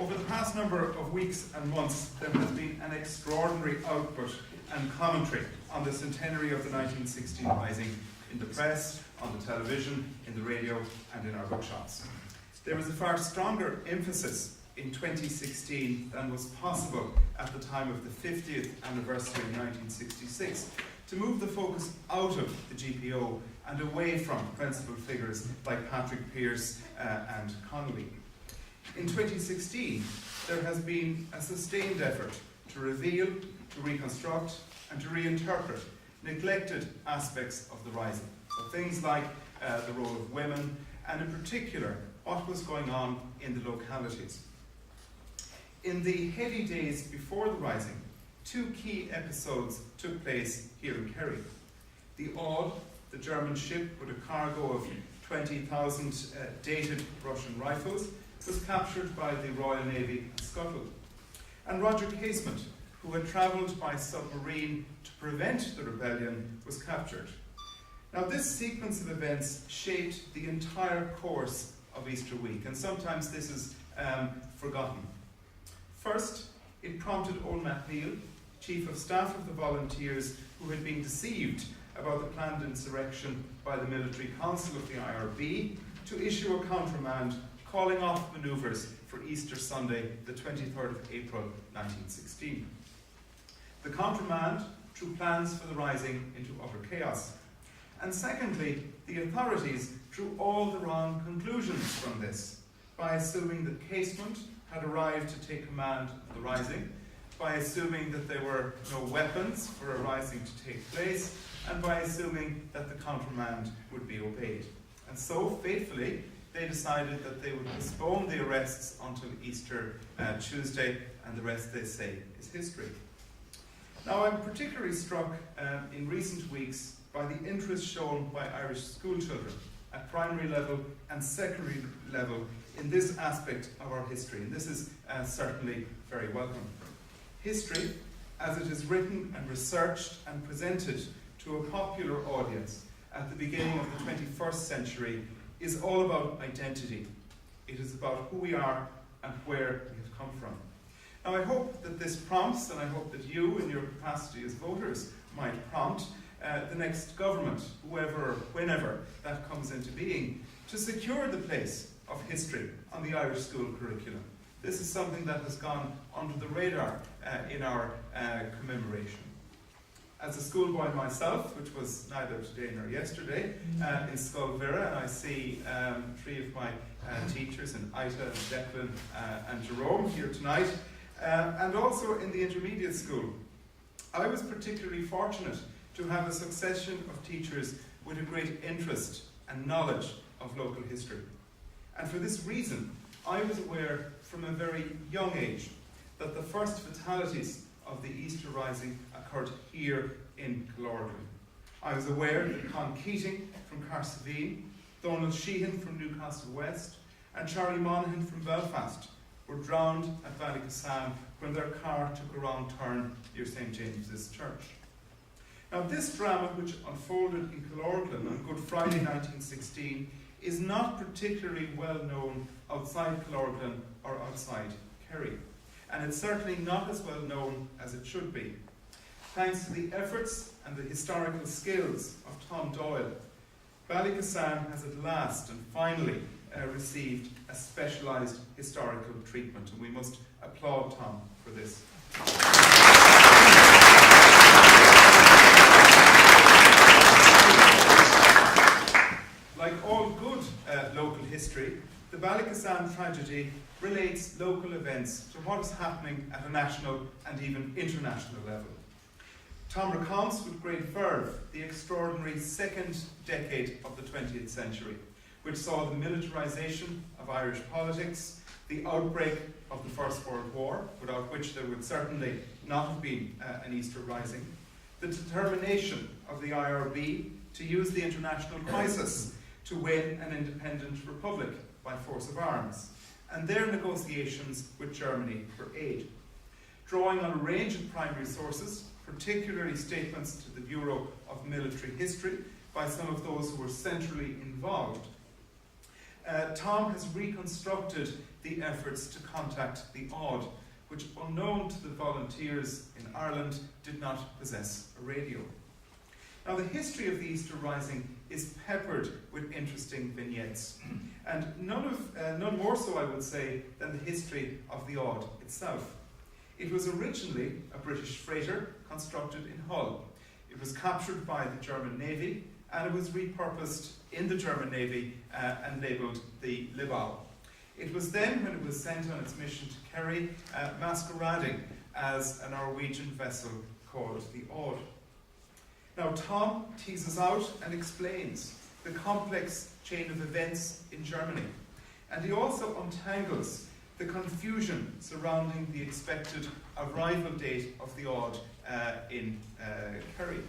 Over the past number of weeks and months, there has been an extraordinary output and commentary on the centenary of the 1916 Rising in the press, on the television, in the radio, and in our bookshops. There was a far stronger emphasis in 2016 than was possible at the time of the 50th anniversary in 1966 to move the focus out of the GPO and away from principal figures like Patrick Pearse and Connolly. In 2016, there has been a sustained effort to reveal, to reconstruct, and to reinterpret neglected aspects of the Rising. So things like the role of women, and in particular, what was going on in the localities. In the heady days before the Rising, two key episodes took place here in Kerry. The Aud, the German ship with a cargo of 20,000 dated Russian rifles, was captured by the Royal Navy and scuttled. And Roger Casement, who had travelled by submarine to prevent the rebellion, was captured. Now, this sequence of events shaped the entire course of Easter week, and sometimes this is forgotten. First, it prompted old Matt Neal, Chief of Staff of the Volunteers, who had been deceived about the planned insurrection by the Military Council of the IRB, to issue a countermand calling off manoeuvres for Easter Sunday, the 23rd of April 1916. The countermand drew plans for the Rising into utter chaos. And secondly, the authorities drew all the wrong conclusions from this, by assuming that Casement had arrived to take command of the Rising, by assuming that there were no weapons for a Rising to take place, and by assuming that the countermand would be obeyed. And so, faithfully, they decided that they would postpone the arrests until Easter Tuesday, and the rest, they say, is history. Now, I'm particularly struck in recent weeks by the interest shown by Irish school children at primary level and secondary level in this aspect of our history, and this is certainly very welcome. History, as it is written and researched and presented to a popular audience at the beginning of the 21st century, is all about identity. It is about who we are and where we have come from. Now, I hope that this prompts, and I hope that you, in your capacity as voters, might prompt the next government, whoever or whenever that comes into being, to secure the place of history on the Irish school curriculum. This is something that has gone under the radar in our commemoration. As a schoolboy myself, which was neither today nor yesterday, in Skullvera, and I see three of my teachers, in Ita, and Declan, and Jerome here tonight, and also in the intermediate school. I was particularly fortunate to have a succession of teachers with a great interest and knowledge of local history. And for this reason, I was aware from a very young age that the first fatalities of the Easter Rising occurred here in Killorglin. I was aware that Con Keating from Carsaveen, Donald Sheehan from Newcastle West, and Charlie Monaghan from Belfast were drowned at Ballykissane when their car took a wrong turn near St. James's Church. Now, this drama, which unfolded in Killorglin on Good Friday 1916, is not particularly well known outside Killorglin or outside Kerry, and it's certainly not as well known as it should be. Thanks to the efforts and the historical skills of Tom Doyle, Ballykissane has at last and finally received a specialised historical treatment, and we must applaud Tom for this. Like all good local history, the Ballykissane Tragedy relates local events to what is happening at a national and even international level. Tom recounts with great verve the extraordinary second decade of the 20th century, which saw the militarisation of Irish politics, the outbreak of the First World War, without which there would certainly not have been an Easter Rising, the determination of the IRB to use the international crisis to win an independent republic by force of arms, and their negotiations with Germany for aid. Drawing on a range of primary sources, particularly statements to the Bureau of Military History by some of those who were centrally involved, Tom has reconstructed the efforts to contact the odd, which, unknown to the volunteers in Ireland, did not possess a radio. Now, the history of the Easter Rising is peppered with interesting vignettes, and none more so, I would say, than the history of the odd itself. It was originally a British freighter constructed in Hull. It was captured by the German Navy, and it was repurposed in the German Navy and labelled the Libau. It was then, when it was sent on its mission to Kerry, masquerading as a Norwegian vessel called the Odd. Now, Tom teases out and explains the complex chain of events in Germany, and he also untangles the confusion surrounding the expected arrival date of the Odd in Kerry.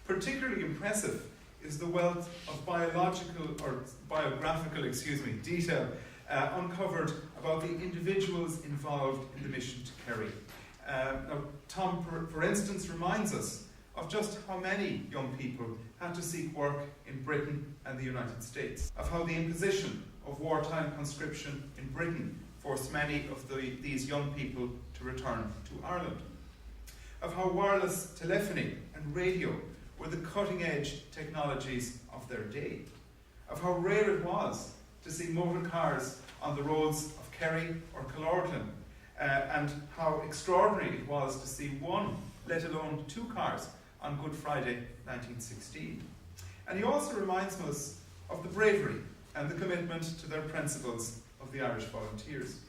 Particularly impressive is the wealth of biographical detail uncovered about the individuals involved in the mission to Kerry. Now, Tom, for instance, reminds us of just how many young people had to seek work in Britain and the United States, of how the imposition of wartime conscription in Britain forced many of these young people to return to Ireland, of how wireless telephony and radio were the cutting-edge technologies of their day, of how rare it was to see motor cars on the roads of Kerry or Killorglin, and how extraordinary it was to see one, let alone two cars on Good Friday 1916. And he also reminds us of the bravery and the commitment to their principles of the Irish volunteers.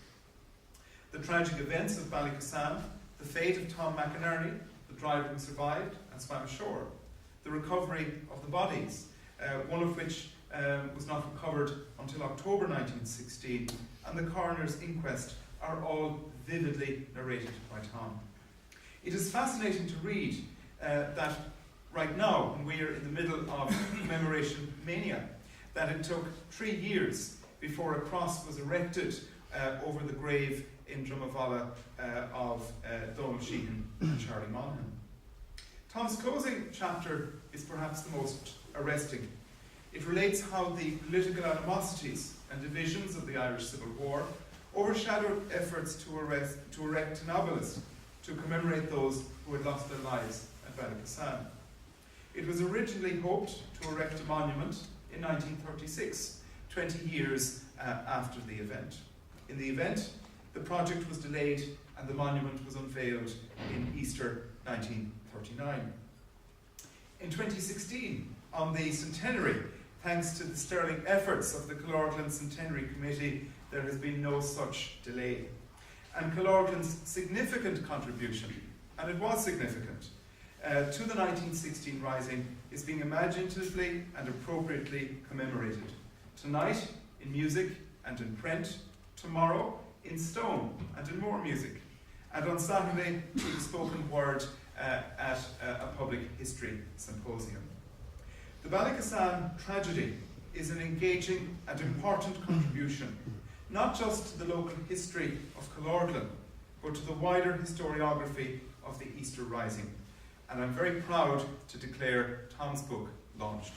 The tragic events of Ballykissane, the fate of Tom McInerney, the driver who survived and swam ashore, the recovery of the bodies, one of which was not recovered until October 1916, and the coroner's inquest are all vividly narrated by Tom. It is fascinating to read that right now, when we are in the middle of commemoration mania, that it took 3 years before a cross was erected over the grave in Drumavalla of Donald Sheehan and Charlie Monaghan. Tom's closing chapter is perhaps the most arresting. It relates how the political animosities and divisions of the Irish Civil War overshadowed efforts to erect an obelisk to commemorate those who had lost their lives at Ballykissane. It was originally hoped to erect a monument in 1936, 20 years after the event. In the event, the project was delayed and the monument was unveiled in Easter 1939. In 2016, on the centenary, thanks to the sterling efforts of the Killorglin Centenary Committee, there has been no such delay. And Killorglin's significant contribution, and it was significant, to the 1916 Rising is being imaginatively and appropriately commemorated. Tonight, in music and in print, tomorrow, in stone and in more music, and on Saturday, in spoken word at a public history symposium. The Ballykissane Tragedy is an engaging and important contribution, not just to the local history of Killorglin, but to the wider historiography of the Easter Rising. And I'm very proud to declare Tom's book launched.